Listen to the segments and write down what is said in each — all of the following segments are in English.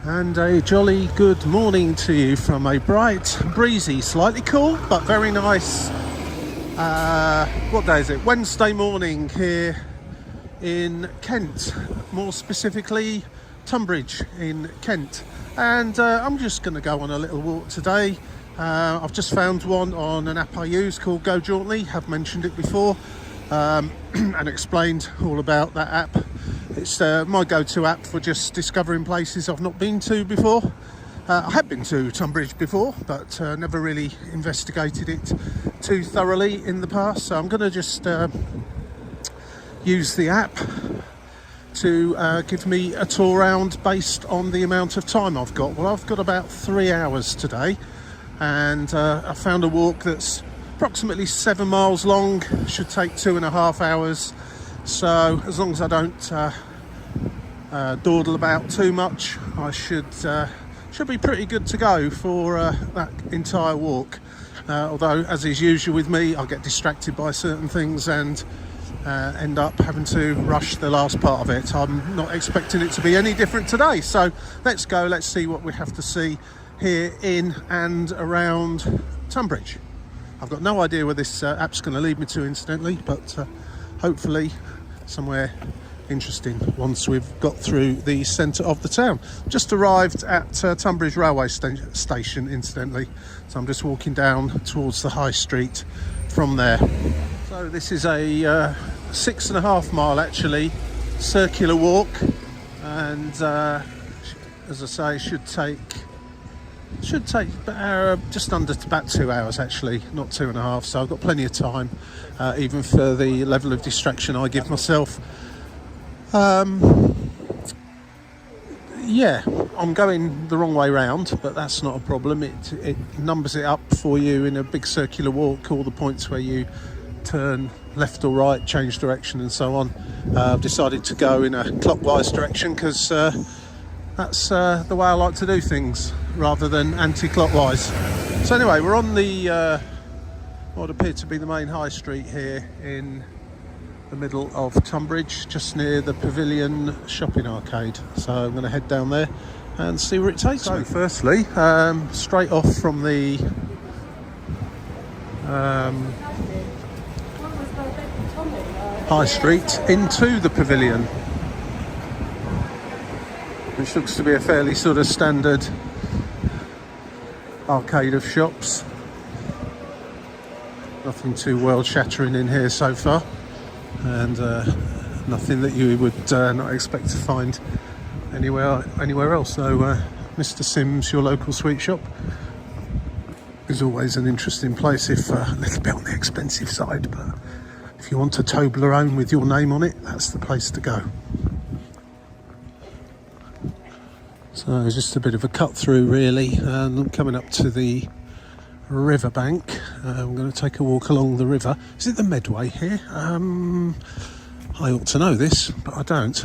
And a jolly good morning to you from a bright, breezy, slightly cool but very nice what day is it? Wednesday morning here in Kent, more specifically Tonbridge in Kent. And I'm just going to go on a little walk today. I've just found one on an app I use called Go Jauntly. Have mentioned it before and explained all about that app. It's my go-to app for just discovering places I've not been to before. I have been to Tonbridge before, but never really investigated it too thoroughly in the past. So I'm going to just use the app to give me a tour around based on the amount of time I've got. Well, I've got about 3 hours today, and I found a walk that's approximately 7 miles long. Should take 2.5 hours. So as long as I don't dawdle about too much, I should be pretty good to go for that entire walk. Although, as is usual with me, I'll get distracted by certain things and end up having to rush the last part of it. I'm not expecting it to be any different today. So let's go, let's see what we have to see here in and around Tonbridge. I've got no idea where this app's going to lead me to, incidentally, but hopefully somewhere interesting once we've got through the centre of the town. Just arrived at Tonbridge railway station, incidentally, so I'm just walking down towards the high street from there. So this is a 6.5 mile actually circular walk, and as I say, should take just under about 2 hours actually, not 2.5. So I've got plenty of time, even for the level of distraction I give myself. Yeah, I'm going the wrong way round, but that's not a problem. It numbers it up for you in a big circular walk, all the points where you turn left or right, change direction and so on. I've decided to go in a clockwise direction because that's the way I like to do things, rather than anti-clockwise. So anyway, we're on the what appeared to be the main high street here in the middle of Tonbridge, just near the Pavilion shopping arcade. So I'm going to head down there and see where it takes me. Firstly, straight off from the high street into the Pavilion, which looks to be a fairly sort of standard arcade of shops. Nothing too world-shattering in here so far, and nothing that you would not expect to find anywhere else. So Mr. Sims, your local sweet shop, is always an interesting place, if a little bit on the expensive side, but if you want a Toblerone with your name on it, that's the place to go. So just a bit of a cut through really, and I'm coming up to the river bank. I'm going to take a walk along the river. Is it the Medway here? I ought to know this, but I don't.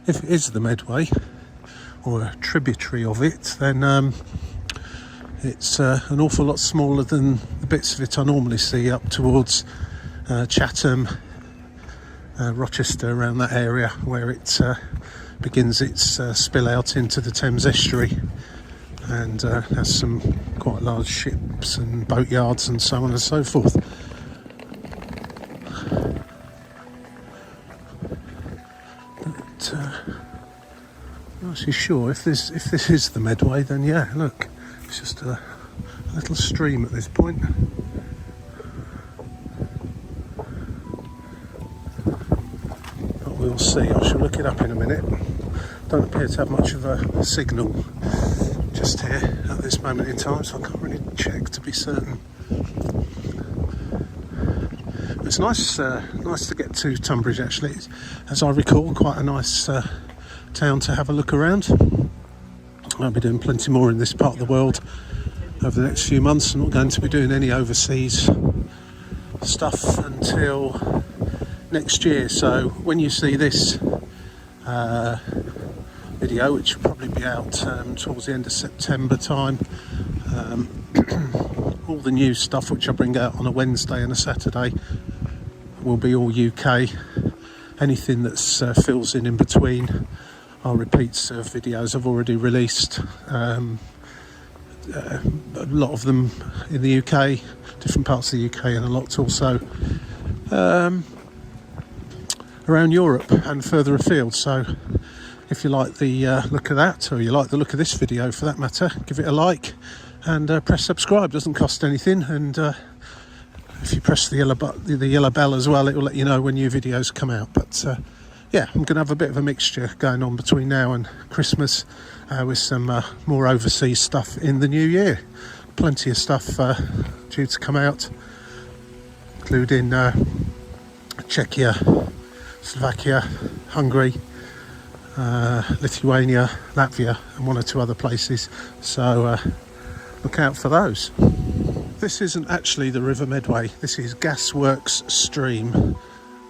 If it is the Medway, or a tributary of it, then it's an awful lot smaller than the bits of it I normally see up towards Chatham, Rochester, around that area where it begins its spill out into the Thames estuary, and has some quite large ships and boatyards and so on and so forth. But I'm not actually sure if this is the Medway. Then yeah, look, it's just a little stream at this point. But we'll see. I shall look it up in a minute. Don't appear to have much of a signal just here at this moment in time, so I can't really check to be certain. It's nice to get to Tonbridge actually. It's, as I recall, quite a nice town to have a look around. I'll be doing plenty more in this part of the world over the next few months. I'm not going to be doing any overseas stuff until next year, so when you see this video, which will probably be out towards the end of September time, all the new stuff which I bring out on a Wednesday and a Saturday will be all UK. Anything that's fills in between, are repeats of videos I've already released. A lot of them in the UK, different parts of the UK, and a lot also around Europe and further afield. So if you like the look of that, or you like the look of this video for that matter, give it a like and press subscribe. Doesn't cost anything, and if you press the yellow bell as well, it will let you know when new videos come out. But yeah, I'm going to have a bit of a mixture going on between now and Christmas, with some more overseas stuff in the new year. Plenty of stuff due to come out, including Czechia, Slovakia, Hungary, Lithuania, Latvia, and one or two other places. So look out for those. This isn't actually the River Medway. This is Gasworks Stream.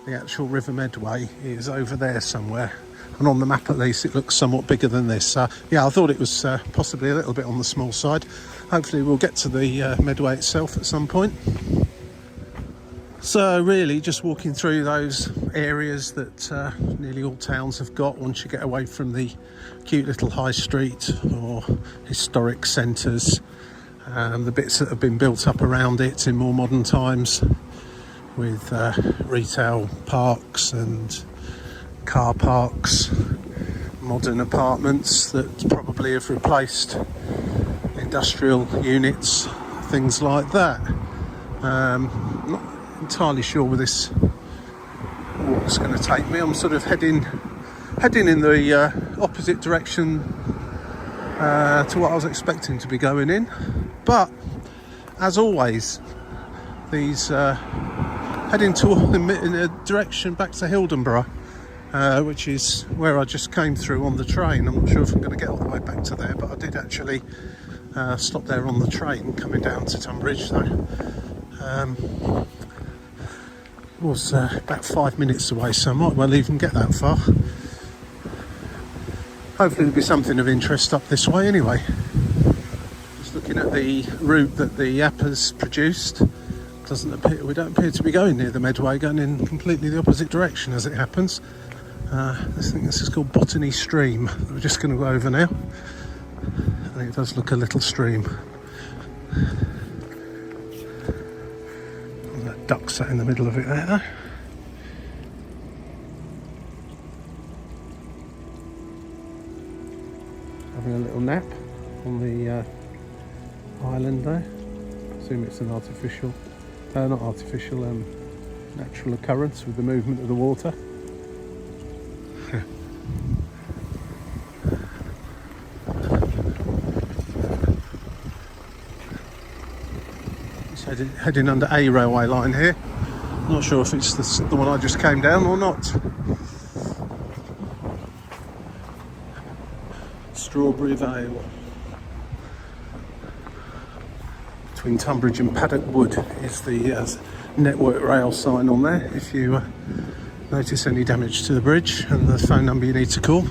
The actual River Medway is over there somewhere, and on the map at least it looks somewhat bigger than this. Yeah, I thought it was possibly a little bit on the small side. Hopefully we'll get to the Medway itself at some point. So really just walking through those areas that nearly all towns have got once you get away from the cute little high street or historic centres, the bits that have been built up around it in more modern times, with retail parks and car parks, modern apartments that probably have replaced industrial units, things like that. Not entirely sure where this walk's going to take me. I'm sort of heading in the opposite direction to what I was expecting to be going in, but as always, these heading in a direction back to ʻtʌnbrɪdʒ, which is where I just came through on the train. I'm not sure if I'm going to get all the way back to there, but I did actually stop there on the train coming down to Tonbridge. So it was about 5 minutes away, so I might well even get that far. Hopefully there'll be something of interest up this way anyway. Just looking at the route that the app has produced, we don't appear to be going near the Medway, going in completely the opposite direction as it happens. I think this is called Botany Stream. We're just going to go over now. I think it does look a little stream. And that duck sat in the middle of it there though. Having a little nap on the island there. I assume it's an artificial, not artificial, natural occurrence with the movement of the water. It's heading under a railway line here. Not sure if it's the one I just came down or not. Strawberry Vale. Between Tonbridge and Paddock Wood is the network rail sign on there, if you notice any damage to the bridge, and the phone number you need to call.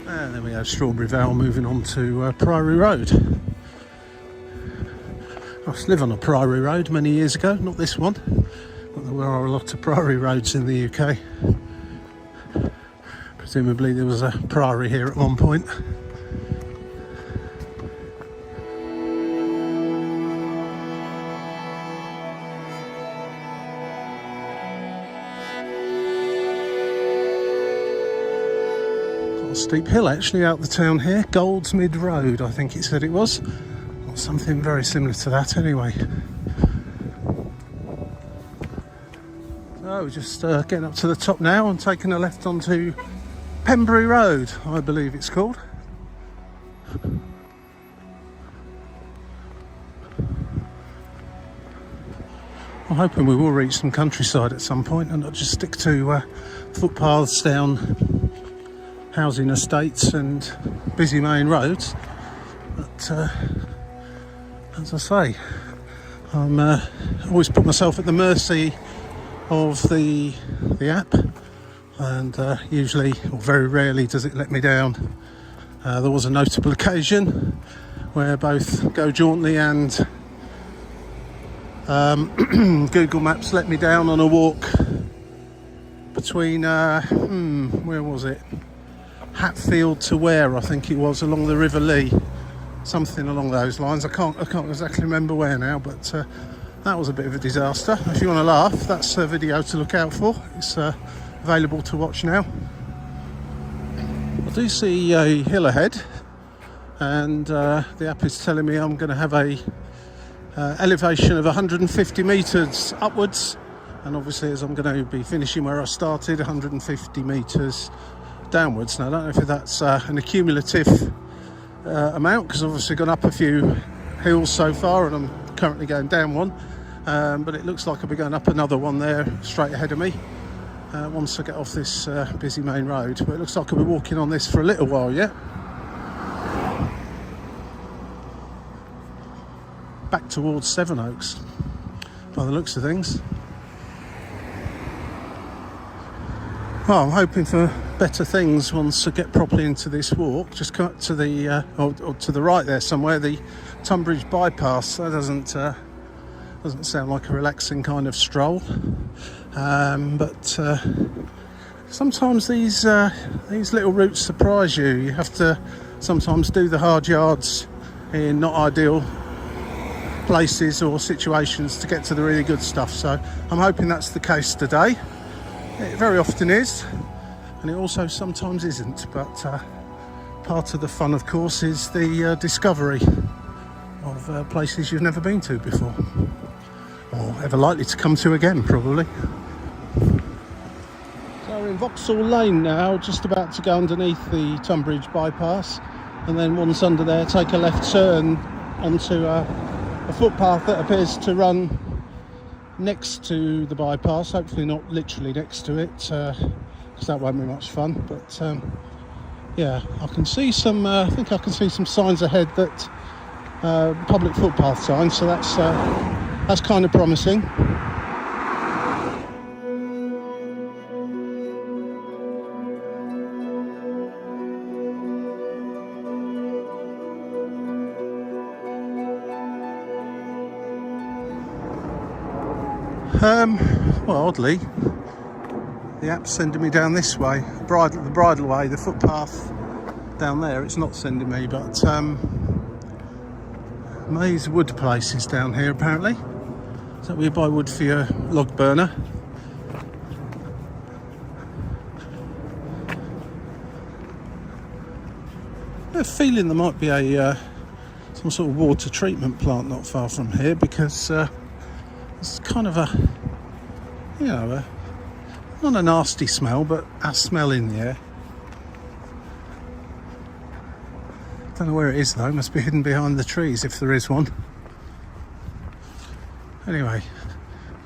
And then we have Strawberry Vale moving on to Priory Road. I used to live on a Priory Road many years ago, not this one. There are a lot of Priory roads in the UK. Presumably there was a priory here at one point. Got a steep hill actually out the town here, Goldsmid Road I think it said it was. Or something very similar to that anyway. So we're just getting up to the top now and taking a left onto Pembury Road, I believe it's called. I'm hoping we will reach some countryside at some point and not just stick to footpaths down housing estates and busy main roads. But as I say, I'm always put myself at the mercy of the app, and usually or very rarely does it let me down. There was a notable occasion where both Go Jauntily and Google Maps let me down on a walk between where was it, Hatfield to where I think it was, along the River Lee, something along those lines. I can't exactly remember where now, but that was a bit of a disaster. If you want to laugh, that's a video to look out for. It's available to watch now. I do see a hill ahead, and the app is telling me I'm going to have a elevation of 150 metres upwards, and obviously as I'm going to be finishing where I started, 150 metres downwards. Now I don't know if that's an accumulative amount, because I've obviously gone up a few hills so far and I'm currently going down one, but it looks like I'll be going up another one there straight ahead of me once I get off this busy main road. But it looks like I'll be walking on this for a little while yet. Back towards Sevenoaks by the looks of things. Well, I'm hoping for better things once I get properly into this walk. Just come up to the or to the right there somewhere, the Tonbridge bypass. That doesn't sound like a relaxing kind of stroll, but sometimes these little routes surprise you. You have to sometimes do the hard yards in not ideal places or situations to get to the really good stuff. So I'm hoping that's the case today. It very often is, and it also sometimes isn't, but part of the fun, of course, is the discovery of places you've never been to before, or ever likely to come to again, probably. So we're in Vauxhall Lane now, just about to go underneath the Tonbridge bypass, and then once under there, take a left turn onto a footpath that appears to run next to the bypass, hopefully not literally next to it, because that won't be much fun. But yeah, I can see some I think I can see some signs ahead that public footpath signs, so that's kind of promising. Well, oddly, the app's sending me down this way, the bridle way, the footpath down there. It's not sending me, but May's wood place is down here apparently. So we buy wood for your log burner. I have a feeling there might be a some sort of water treatment plant not far from here, because it's kind of a, you know, not a nasty smell, but a smell in the air. Don't know where it is though, must be hidden behind the trees if there is one. Anyway,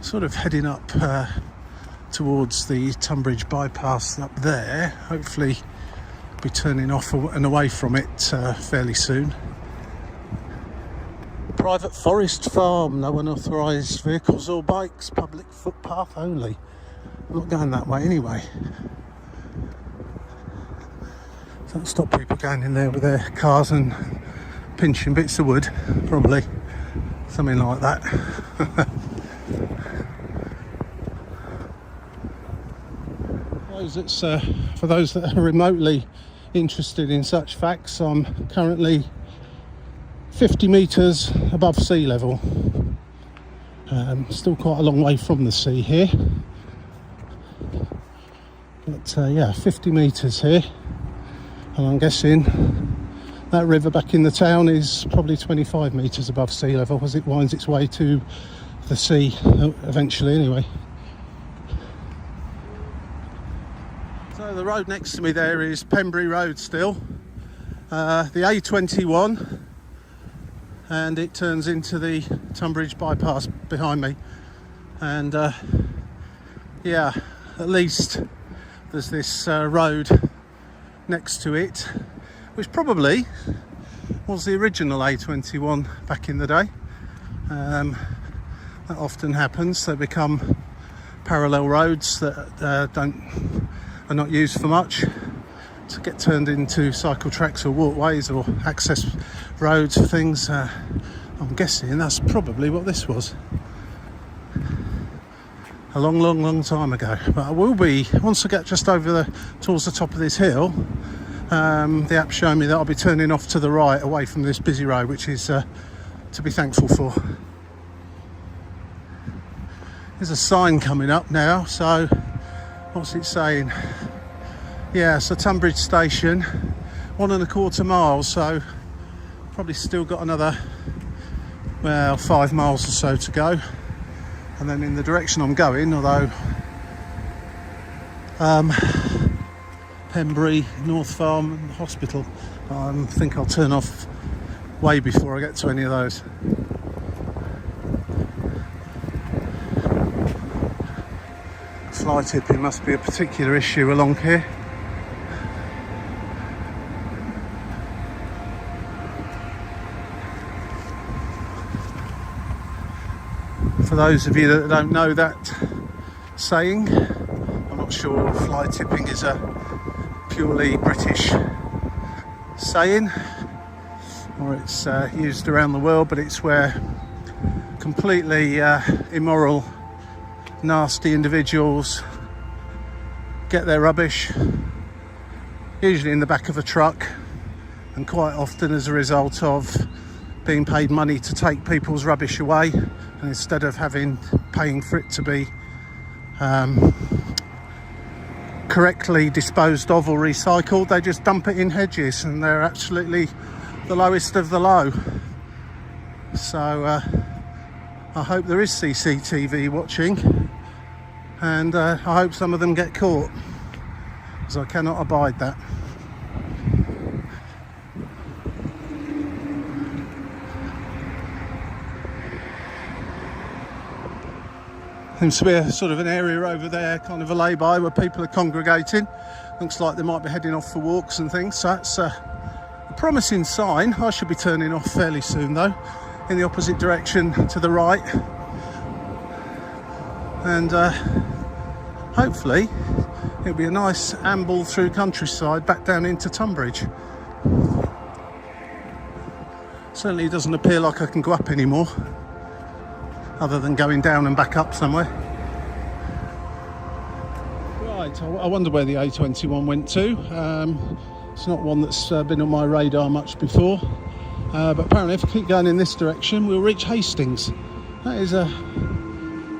sort of heading up towards the Tonbridge bypass up there. Hopefully be turning off and away from it fairly soon. Private forest farm, no unauthorised vehicles or bikes, public footpath only. I'm not going that way anyway. Don't stop people going in there with their cars and pinching bits of wood, probably. Something like that. For those that are remotely interested in such facts, I'm currently 50 metres above sea level. Still quite a long way from the sea here, but yeah, 50 metres here, and I'm guessing that river back in the town is probably 25 metres above sea level as it winds its way to the sea eventually anyway. So the road next to me there is Pembury Road still, the A21, and it turns into the Tonbridge bypass behind me. And yeah, at least there's this road next to it, which probably was the original A21 back in the day. That often happens. They become parallel roads that are not used for much, to get turned into cycle tracks or walkways or access roads for things. I'm guessing that's probably what this was a long time ago. But I will be, once I get just over towards the top of this hill, the app showing me that I'll be turning off to the right away from this busy road, which is to be thankful for. There's a sign coming up now, so what's it saying? Yeah, so Tonbridge station, 1.25 miles, so probably still got another, well, 5 miles or so to go. And then in the direction I'm going, although Pembrey, North Farm Hospital, I think I'll turn off way before I get to any of those. Fly tipping must be a particular issue along here. For those of you that don't know that saying, I'm not sure fly tipping is a purely British saying or it's used around the world, but it's where completely immoral, nasty individuals get their rubbish, usually in the back of a truck, and quite often as a result of being paid money to take people's rubbish away, and instead of paying for it to be correctly disposed of or recycled, they just dump it in hedges, and they're absolutely the lowest of the low. So I hope there is CCTV watching, and I hope some of them get caught, because I cannot abide that. Seems to be a sort of an area over there, kind of a lay-by, where people are congregating. Looks like they might be heading off for walks and things, so that's a promising sign. I should be turning off fairly soon though, in the opposite direction to the right, and hopefully it'll be a nice amble through countryside back down into Tonbridge. Certainly doesn't appear like I can go up anymore, other than going down and back up somewhere. Right, I wonder where the A21 went to. It's not one that's been on my radar much before, but apparently if I keep going in this direction we'll reach Hastings. That is a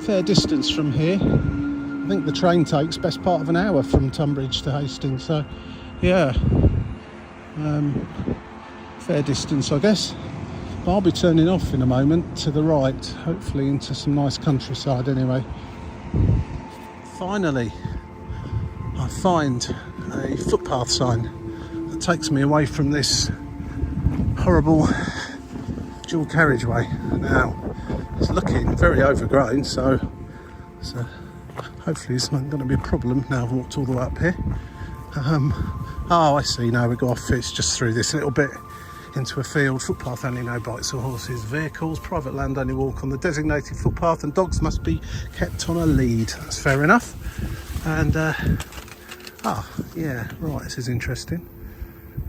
fair distance from here. I think the train takes best part of an hour from Tonbridge to Hastings, so yeah, fair distance I guess. But I'll be turning off in a moment to the right, hopefully into some nice countryside anyway. Finally, I find a footpath sign that takes me away from this horrible dual carriageway. Now, it's looking very overgrown, so hopefully it's not going to be a problem now I've walked all the way up here. Oh, I see, now we go off, it's just through this little bit into a field. Footpath only, no bikes or horses, vehicles. Private land only walk on the designated footpath, and dogs must be kept on a lead. That's fair enough. And yeah, right, this is interesting.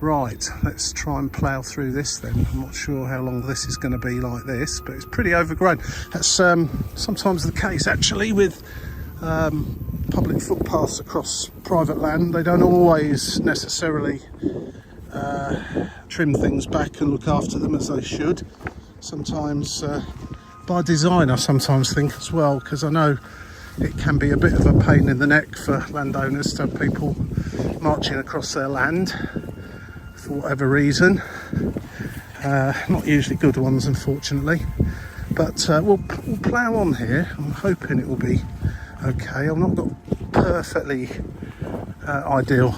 Right, let's try and plough through this then. I'm not sure how long this is going to be like this, but it's pretty overgrown. That's sometimes the case actually with public footpaths across private land. They don't always necessarily trim things back and look after them as they should. Sometimes by design, I sometimes think as well, because I know it can be a bit of a pain in the neck for landowners to have people marching across their land for whatever reason. Not usually good ones, unfortunately, but we'll plough on here. I'm hoping it will be okay. I've not got perfectly ideal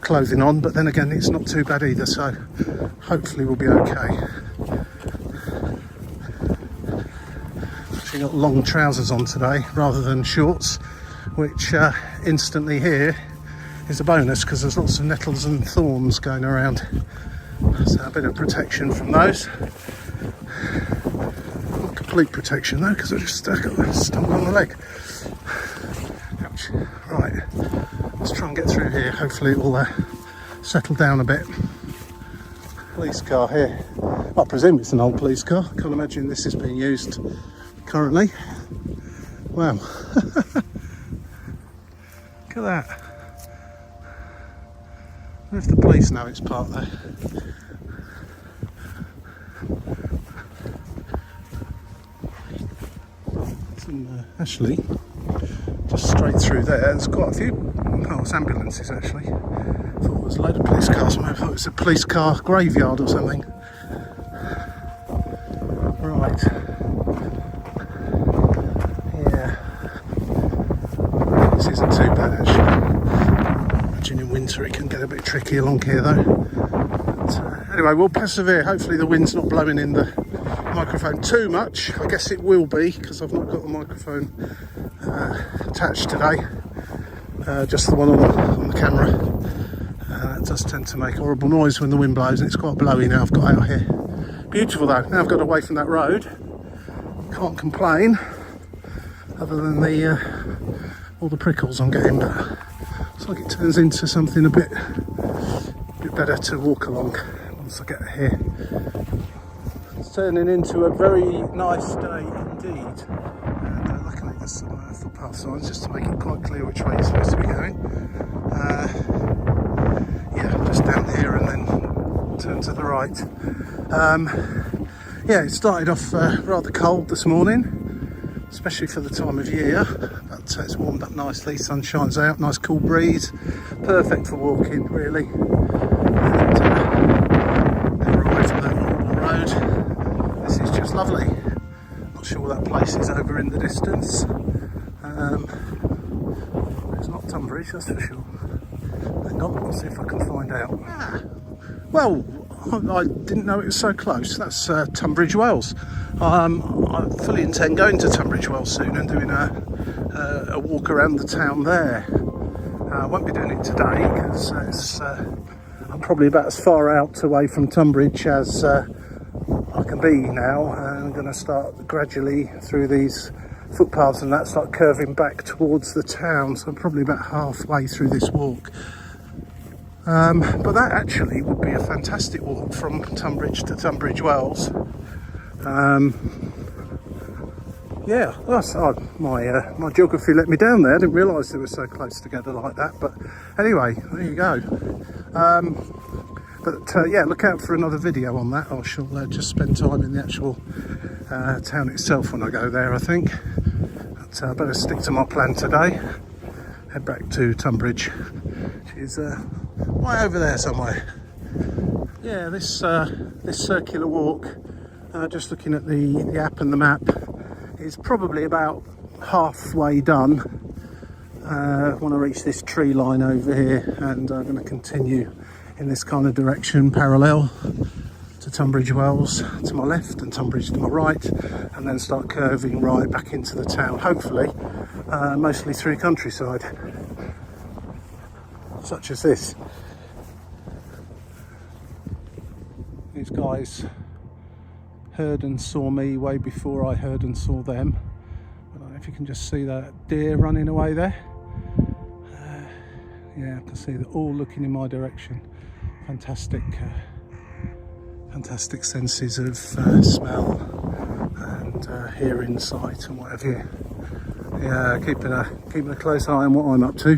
clothing on, but then again it's not too bad either, so hopefully we'll be okay. Actually got long trousers on today rather than shorts, which instantly here is a bonus because there's lots of nettles and thorns going around, so a bit of protection from those. Not complete protection though, because I just got stung on the leg. Ouch. Right, Let's try and get through here. Hopefully it will settle down a bit. Police car here. I presume it's an old police car. I can't imagine this is being used currently. Wow. Look at that. I wonder if the police know it's parked there. Actually, just straight through there's quite a few. Oh, it's ambulances actually. I thought it was a load of police cars. I thought it was a police car graveyard or something. Right. Yeah. This isn't too bad actually. Imagine in winter it can get a bit tricky along here though. But, anyway, we'll persevere. Hopefully the wind's not blowing in the microphone too much. I guess it will be because I've not got the microphone attached today, just the one on the camera. It does tend to make horrible noise when the wind blows, and it's quite blowy now I've got out here. Beautiful though. Now I've got away from that road, can't complain other than the all the prickles I'm getting, but looks like it turns into something a bit better to walk along once I get here. Turning into a very nice day indeed, and luckily there's some footpath signs just to make it quite clear which way you're supposed to be going. Yeah, just down here and then turn to the right. Yeah, it started off rather cold this morning, especially for the time of year, but it's warmed up nicely, sun shines out, nice cool breeze, perfect for walking really. And now we're away from that horrible road. This is just lovely. Not sure what that place is over in the distance. It's not Tonbridge, that's for sure. Hang on, I'll see if I can find out. Well, I didn't know it was so close. That's Tunbridge Wells. I fully intend going to Tunbridge Wells soon and doing a walk around the town there. I won't be doing it today because I'm probably about as far out away from Tonbridge as I can be now, and I'm going to start gradually through these footpaths and that start curving back towards the town, so I'm probably about halfway through this walk. But that actually would be a fantastic walk from Tonbridge to Tunbridge Wells. Yeah, that's my geography let me down there. I didn't realise they were so close together like that, but anyway, there you go. But yeah, look out for another video on that. I shall just spend time in the actual town itself when I go there, I think. But I better stick to my plan today. Head back to Tonbridge, which is way over there somewhere. Yeah, this circular walk, just looking at the app and the map, is probably about halfway done. When I reach this tree line over here, and I'm going to continue in this kind of direction, parallel to Tunbridge Wells to my left and Tonbridge to my right, and then start curving right back into the town, hopefully mostly through countryside such as this. These guys heard and saw me way before I heard and saw them. I don't know if you can just see that deer running away there. Yeah, I can see they're all looking in my direction. Fantastic senses of smell and hearing, sight and what have you. Yeah, keeping a close eye on what I'm up to.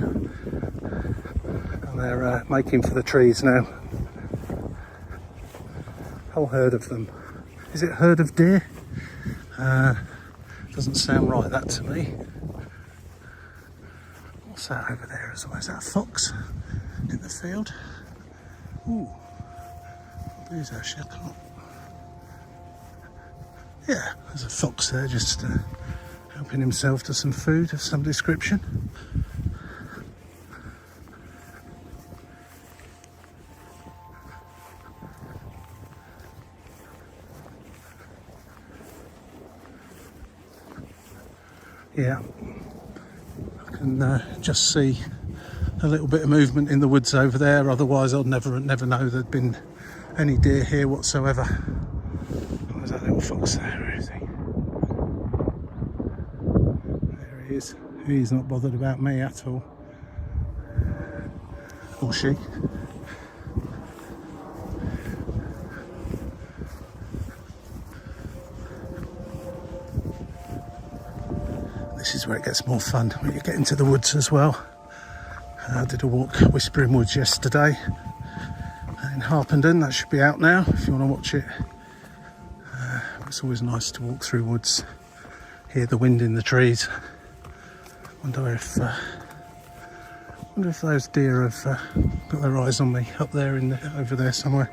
And they're making for the trees now. Whole herd of them. Is it a herd of deer? Doesn't sound right, that to me. What's that over there as well? Is that a fox in the field? Ooh, there's actually a clock. Yeah, there's a fox there just helping himself to some food of some description. Yeah, I can just see a little bit of movement in the woods over there, otherwise I'd never know there'd been any deer here whatsoever. Where's that little fox there? Where is he? There he is. He's not bothered about me at all. or she. This is where it gets more fun, when you get into the woods as well. I did a walk Whispering Woods yesterday in Harpenden. That should be out now if you want to watch it. It's always nice to walk through woods, hear the wind in the trees. Wonder if those deer have got their eyes on me up there over there somewhere.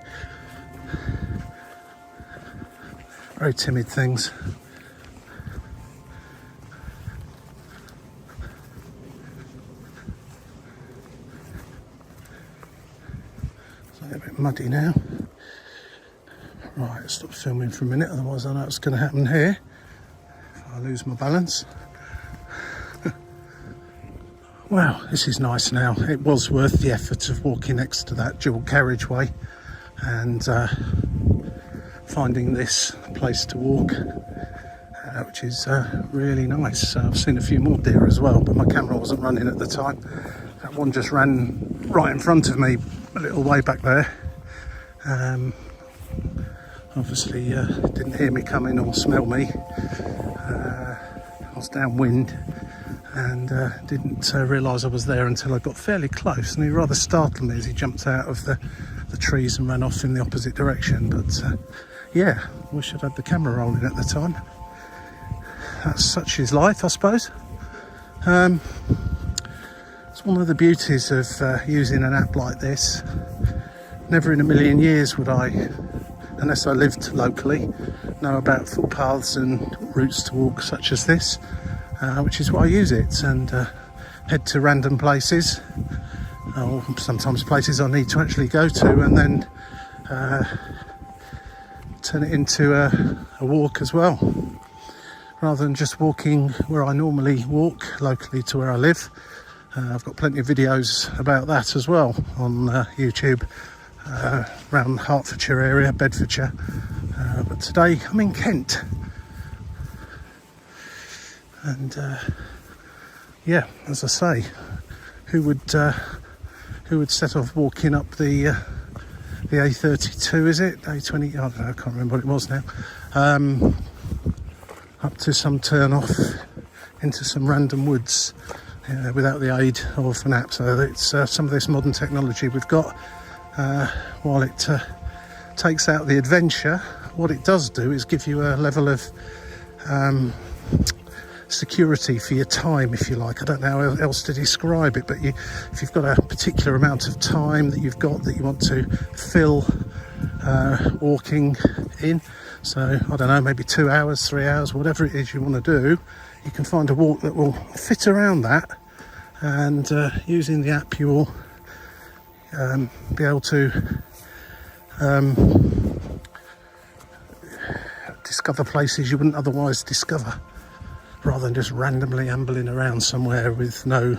Very timid things. A bit muddy now. Right, stop filming for a minute, otherwise I know what's going to happen here if I lose my balance. Wow, this is nice now. It was worth the effort of walking next to that dual carriageway and finding this place to walk, which is really nice. I've seen a few more deer as well, but my camera wasn't running at the time. That one just ran right in front of me a little way back there. Obviously didn't hear me coming or smell me. I was downwind and didn't realise I was there until I got fairly close, and he rather startled me as he jumped out of the trees and ran off in the opposite direction. But yeah, wish I'd had the camera rolling at the time. That's such is life, I suppose. It's one of the beauties of using an app like this. Never in a million years would I, unless I lived locally, know about footpaths and routes to walk such as this, which is why I use it, and head to random places, or sometimes places I need to actually go to, and then turn it into a walk as well, rather than just walking where I normally walk locally to where I live. I've got plenty of videos about that as well on YouTube, around Hertfordshire area, Bedfordshire, but today I'm in Kent, and yeah, as I say, who would set off walking up the A32, is it A20? I don't know, I can't remember what it was now, up to some turn off into some random woods without the aid of an app. So it's some of this modern technology we've got. While it takes out the adventure, what it does do is give you a level of security for your time, if you like. I don't know how else to describe it, but if you've got a particular amount of time that you've got that you want to fill walking in, so I don't know, maybe 2 hours, 3 hours, whatever it is you want to do, you can find a walk that will fit around that, and using the app you will be able to discover places you wouldn't otherwise discover, rather than just randomly ambling around somewhere with no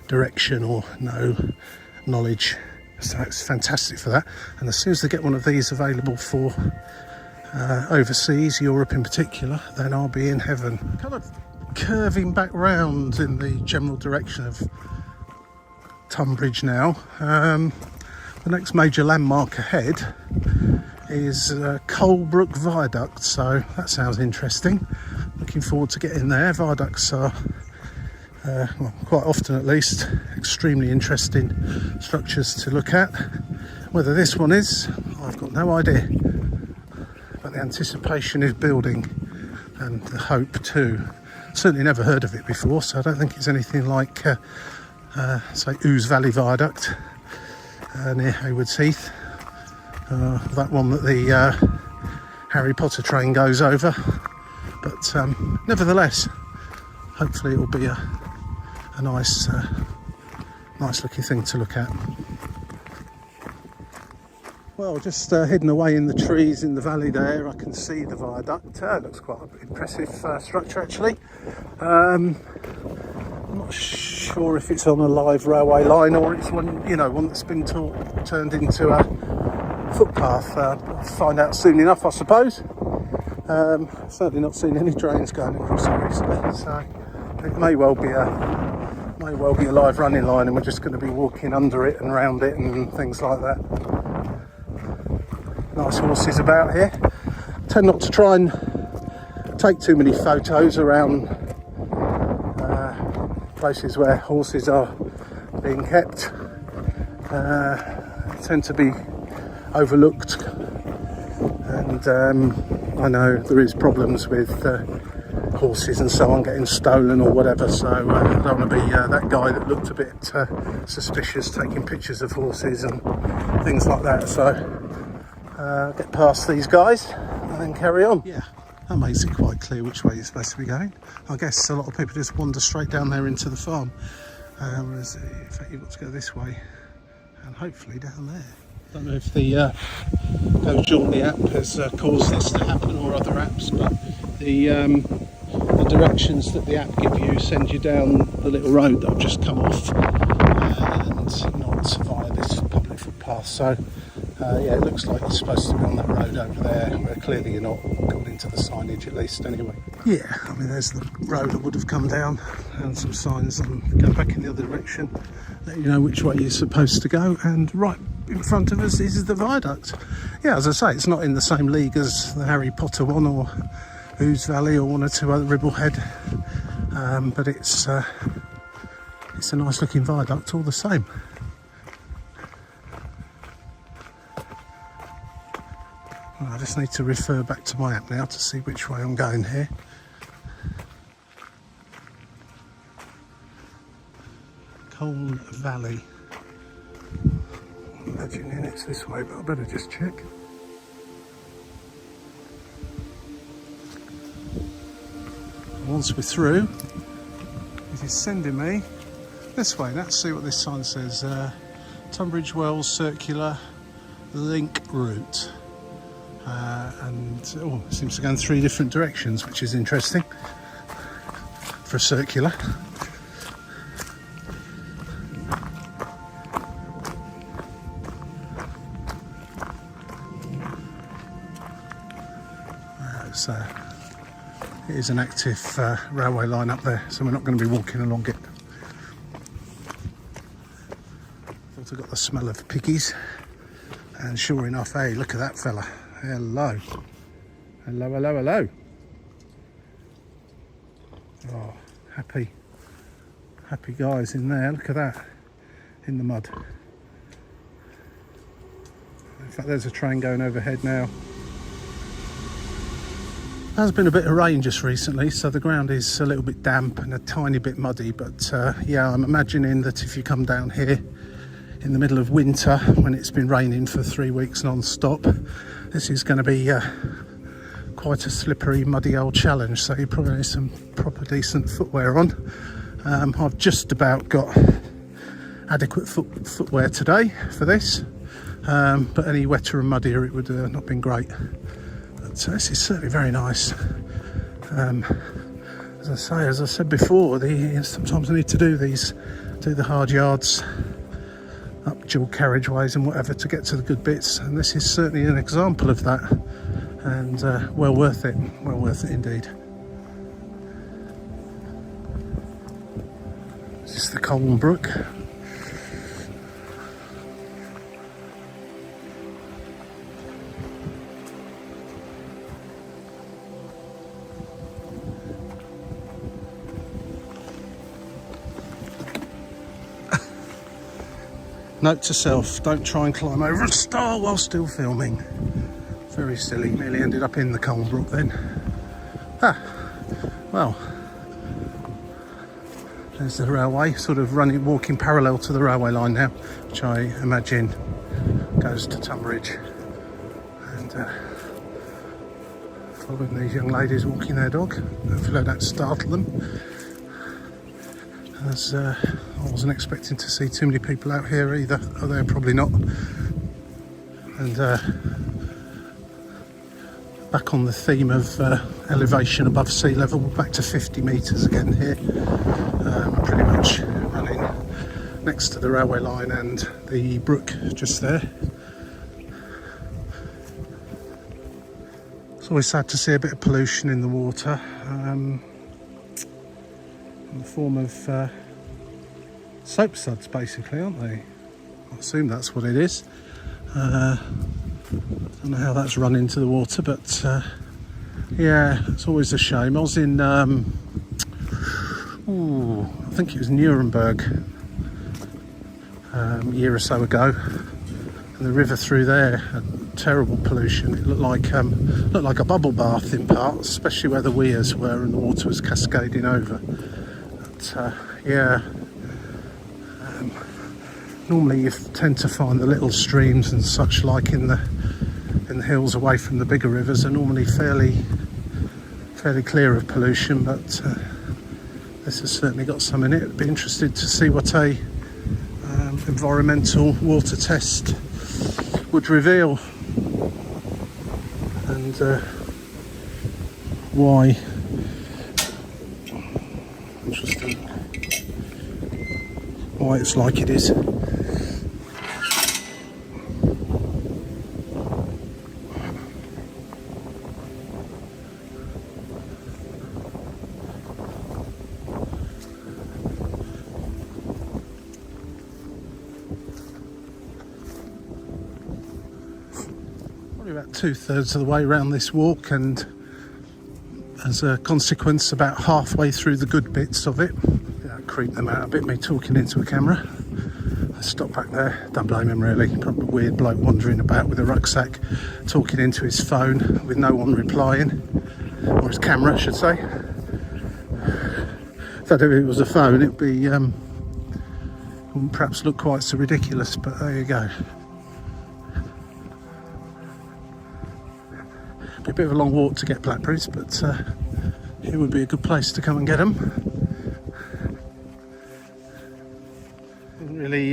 direction or no knowledge. So it's fantastic for that. And as soon as they get one of these available for overseas, Europe in particular, then I'll be in heaven. Kind of curving back round in the general direction of Tonbridge now. The next major landmark ahead is Colebrook Viaduct, so that sounds interesting. Looking forward to getting there. Viaducts are, well, quite often at least, extremely interesting structures to look at. Whether this one is, I've got no idea, but the anticipation is building, and the hope too. Certainly never heard of it before, so I don't think it's anything like say Ouse Valley Viaduct near Haywards Heath, that one that the Harry Potter train goes over, but nevertheless, hopefully it will be a nice looking thing to look at. Well, just hidden away in the trees in the valley there, I can see the viaduct. Looks quite an impressive structure actually. I'm not sure if it's on a live railway line or it's one that's been turned into a footpath. I'll find out soon enough, I suppose. Certainly not seen any trains going across it recently, so it may well be a May well be a live running line and we're just going to be walking under it and round it and things like that. Nice horses about here. Tend not to try and take too many photos around places where horses are being kept. Tend to be overlooked, and I know there is problems with horses and so on getting stolen or whatever, so I don't want to be that guy that looked a bit suspicious taking pictures of horses and things like that. So get past these guys and then carry on. Yeah, that makes it quite clear which way you're supposed to be going. I guess a lot of people just wander straight down there into the farm, whereas in fact you've got to go this way and hopefully down there. I don't know if the Go Jauntly app has caused this to happen or other apps, but the directions that the app give you send you down the little road that I've just come off and not via this public footpath. So yeah, it looks like you're supposed to be on that road over there, where clearly you're not, according to the signage at least anyway. Yeah, I mean there's the road I would have come down and some signs on going back in the other direction, let you know which way you're supposed to go, and right in front of us is the viaduct. Yeah, as I say, it's not in the same league as the Harry Potter one or Ouse Valley or one or two other Ribblehead, but it's a nice looking viaduct all the same. Well, I just need to refer back to my app now to see which way I'm going here. Colne Valley. I'm imagining it's this way, but I better just check. Once we're through, it is sending me this way. Let's see what this sign says. Tonbridge Wells Circular Link Route. And it seems to go in 3 different directions, which is interesting for a circular. It is an active railway line up there, so we're not going to be walking along it. Thought I got the smell of piggies, and sure enough, hey, look at that fella. Hello. Hello, hello, hello. Oh, happy guys in there. Look at that, in the mud. In fact, there's a train going overhead now. There's been a bit of rain just recently, so the ground is a little bit damp and a tiny bit muddy, but yeah, I'm imagining that if you come down here in the middle of winter when it's been raining for 3 weeks non-stop, this is going to be quite a slippery, muddy old challenge, so you probably need some proper decent footwear on. I've just about got adequate footwear today for this, but any wetter and muddier it would not have been great. So this is certainly very nice. As I said before, sometimes I need to do the hard yards up dual carriageways and whatever to get to the good bits, and this is certainly an example of that, and well worth it indeed. This is the Colne Brook. Note to self, don't try and climb over a star while still filming. Very silly, nearly ended up in the Colne Brook then. Well, there's the railway, sort of walking parallel to the railway line now, which I imagine goes to Tonbridge. And following these young ladies walking their dog, hopefully I don't startle them. As I wasn't expecting to see too many people out here either, although probably not. And back on the theme of elevation above sea level, we're back to 50 metres again here. We're pretty much running next to the railway line and the brook just there. It's always sad to see a bit of pollution in the water. In the form of soap suds basically, aren't they? I assume that's what it is. I don't know how that's run into the water, but yeah, it's always a shame. I was in, I think it was Nuremberg a year or so ago, and the river through there had terrible pollution. It looked like a bubble bath in parts, especially where the weirs were and the water was cascading over. But yeah, normally you tend to find the little streams and such like in the hills away from the bigger rivers are normally fairly clear of pollution, but this has certainly got some in it. I'd be interested to see what a environmental water test would reveal, and why. Interesting. Why it's like it is. About 2/3 of the way around this walk, and as a consequence about halfway through the good bits of it. Yeah, creep them out a bit, me talking into a camera. I stopped back there, don't blame him really, probably a weird bloke wandering about with a rucksack talking into his phone with no one replying, or his camera I should say. If it was a phone it would be wouldn't perhaps look quite so ridiculous, but there you go. A bit of a long walk to get blackberries, but here would be a good place to come and get them. Didn't really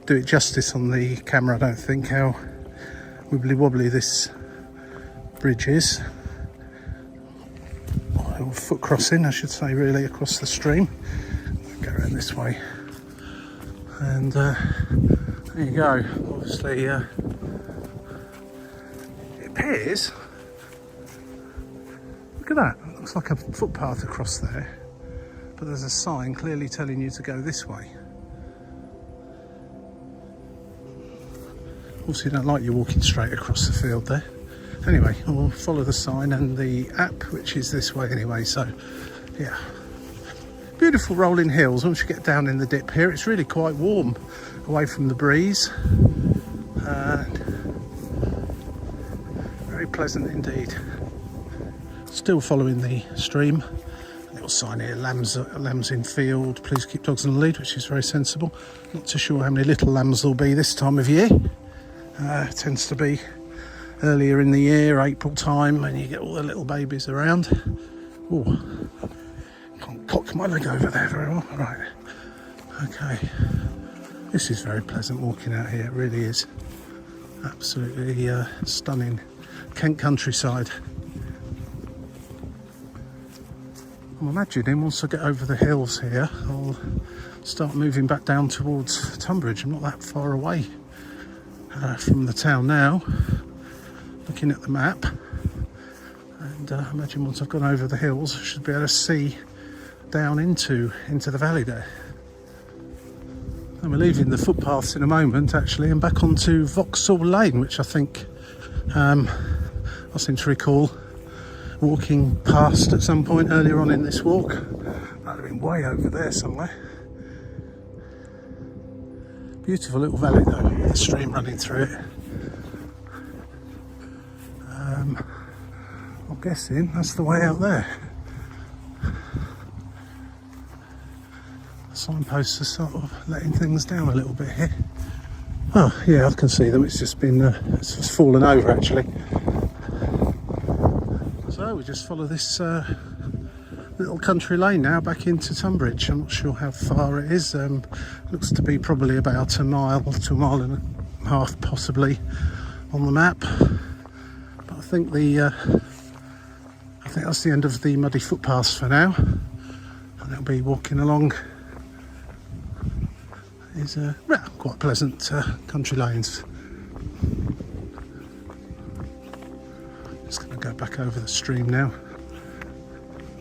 do it justice on the camera, I don't think, how wibbly wobbly this bridge is, or foot crossing I should say, really, across the stream. I'll go around this way, and there you go. Obviously appears, look at that, it looks like a footpath across there, but there's a sign clearly telling you to go this way. Also, you don't like you walking straight across the field there. Anyway, I'll follow the sign and the app, which is this way anyway. So yeah, beautiful rolling hills. Once you get down in the dip here, it's really quite warm away from the breeze. Very pleasant indeed. Still following the stream. A little sign here, lambs in field, please keep dogs on the lead, which is very sensible. Not too sure how many little lambs there'll be this time of year. Tends to be earlier in the year, April time, and you get all the little babies around. Oh, can't cock my leg over there very well. Right, okay. This is very pleasant walking out here, it really is. Absolutely stunning Kent countryside. I'm imagining once I get over the hills here, I'll start moving back down towards Tonbridge. I'm not that far away from the town now, looking at the map, and I imagine once I've gone over the hills I should be able to see down into the valley there. And we're leaving the footpaths in a moment actually, and back onto Vauxhall Lane, which I think I seem to recall walking past at some point earlier on in this walk. Might have been way over there somewhere. Beautiful little valley though, the stream running through it. I'm guessing that's the way out there. The signposts are sort of letting things down a little bit here. Oh yeah, I can see them, it's just been it's just fallen over actually. So we just follow this little country lane now back into Tonbridge. I'm not sure how far it is. Looks to be probably about a mile to a mile and a half possibly on the map. But I think that's the end of the muddy footpaths for now. And I'll be walking along these quite pleasant country lanes. Just going to go back over the stream now.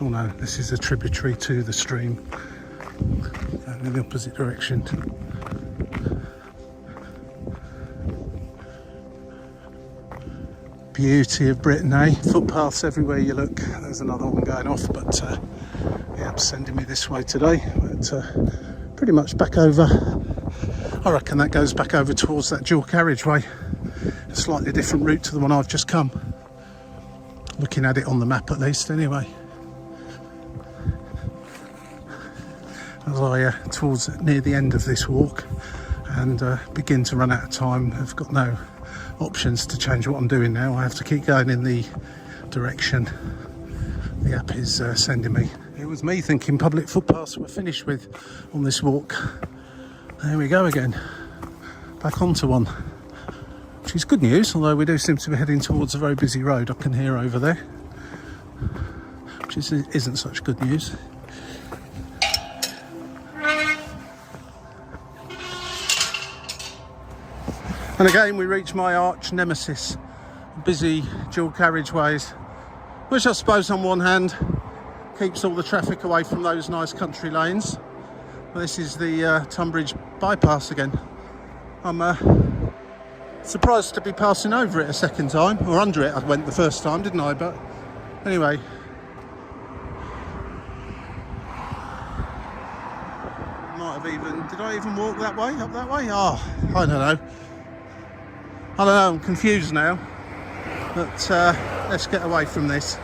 Oh no, this is a tributary to the stream. going in the opposite direction. Beauty of Britain, eh? Footpaths everywhere you look. There's another one going off, but yeah, it's sending me this way today. But pretty much back over. I reckon that goes back over towards that dual carriageway. A slightly different route to the one I've just come. Looking at it on the map, at least, anyway. As I towards near the end of this walk and begin to run out of time, I've got no options to change what I'm doing now. I have to keep going in the direction the app is sending me. It was me thinking public footpaths were finished with on this walk. There we go again, back onto one, which is good news, although we do seem to be heading towards a very busy road I can hear over there, which isn't such good news. And again we reach my arch nemesis, busy dual carriageways, which I suppose on one hand keeps all the traffic away from those nice country lanes. Well, this is the Tonbridge bypass again. I'm surprised to be passing over it a second time, or under it I went the first time, didn't I? But anyway. Did I even walk that way, up that way? Oh, I don't know. I'm confused now, but let's get away from this.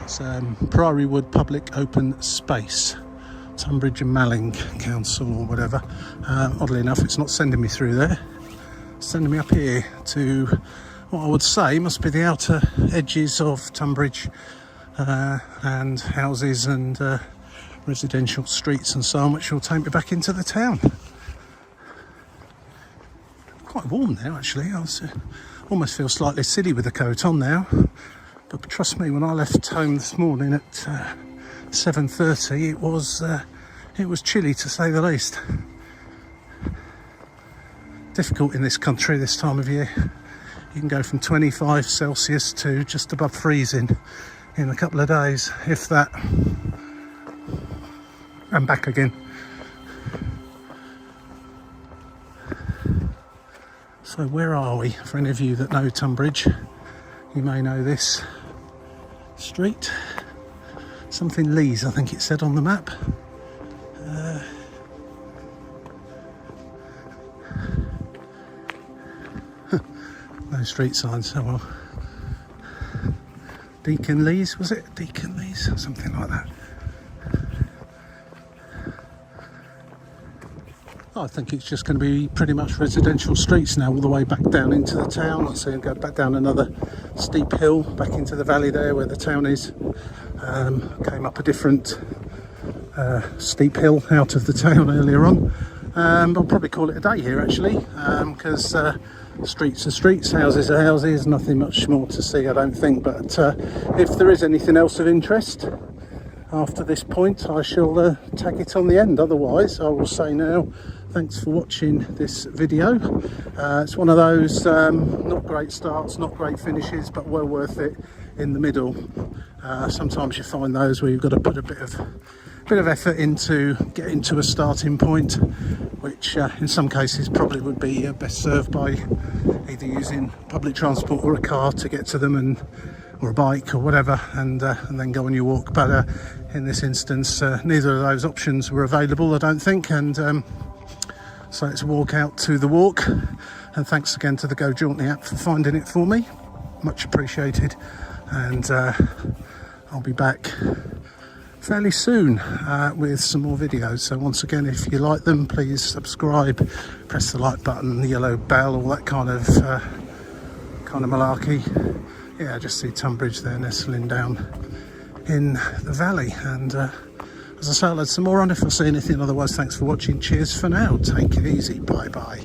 It's Priory Wood Public Open Space, Tonbridge and Malling Council or whatever. Oddly enough, it's not sending me through there. It's sending me up here to what I would say must be the outer edges of Tonbridge and houses and residential streets and so on, which will take me back into the town. Quite warm now, actually. I almost feel slightly silly with the coat on now, but trust me, when I left home this morning at 7:30, it was chilly to say the least. Difficult in this country this time of year. You can go from 25 Celsius to just above freezing in a couple of days, if that, and back again. So where are we? For any of you that know Tonbridge, you may know this street. Something Lees, I think it said on the map. No street signs, oh well. Deacon Lees, was it? Deacon Lees, something like that. I think it's just going to be pretty much residential streets now, all the way back down into the town. I see him go back down another steep hill back into the valley there where the town is. Came up a different steep hill out of the town earlier on. I'll probably call it a day here actually, because streets are streets, houses are houses, nothing much more to see I don't think. But if there is anything else of interest after this point, I shall tag it on the end. Otherwise I will say now, thanks for watching this video. It's one of those not great starts, not great finishes, but well worth it in the middle. Sometimes you find those where you've got to put a bit of effort into getting to a starting point, which in some cases probably would be best served by either using public transport or a car to get to them, or a bike or whatever, and then go on your walk. But in this instance, neither of those options were available, I don't think, and so let's walk out to the walk. And thanks again to the Go Jauntly app for finding it for me, much appreciated. And I'll be back fairly soon with some more videos. So once again, if you like them, please subscribe, press the like button, the yellow bell, all that kind of malarkey. Yeah, I just see Tonbridge there nestling down in the valley. And as I say, I'll add some more on if I see anything. Otherwise, thanks for watching. Cheers for now. Take it easy. Bye bye.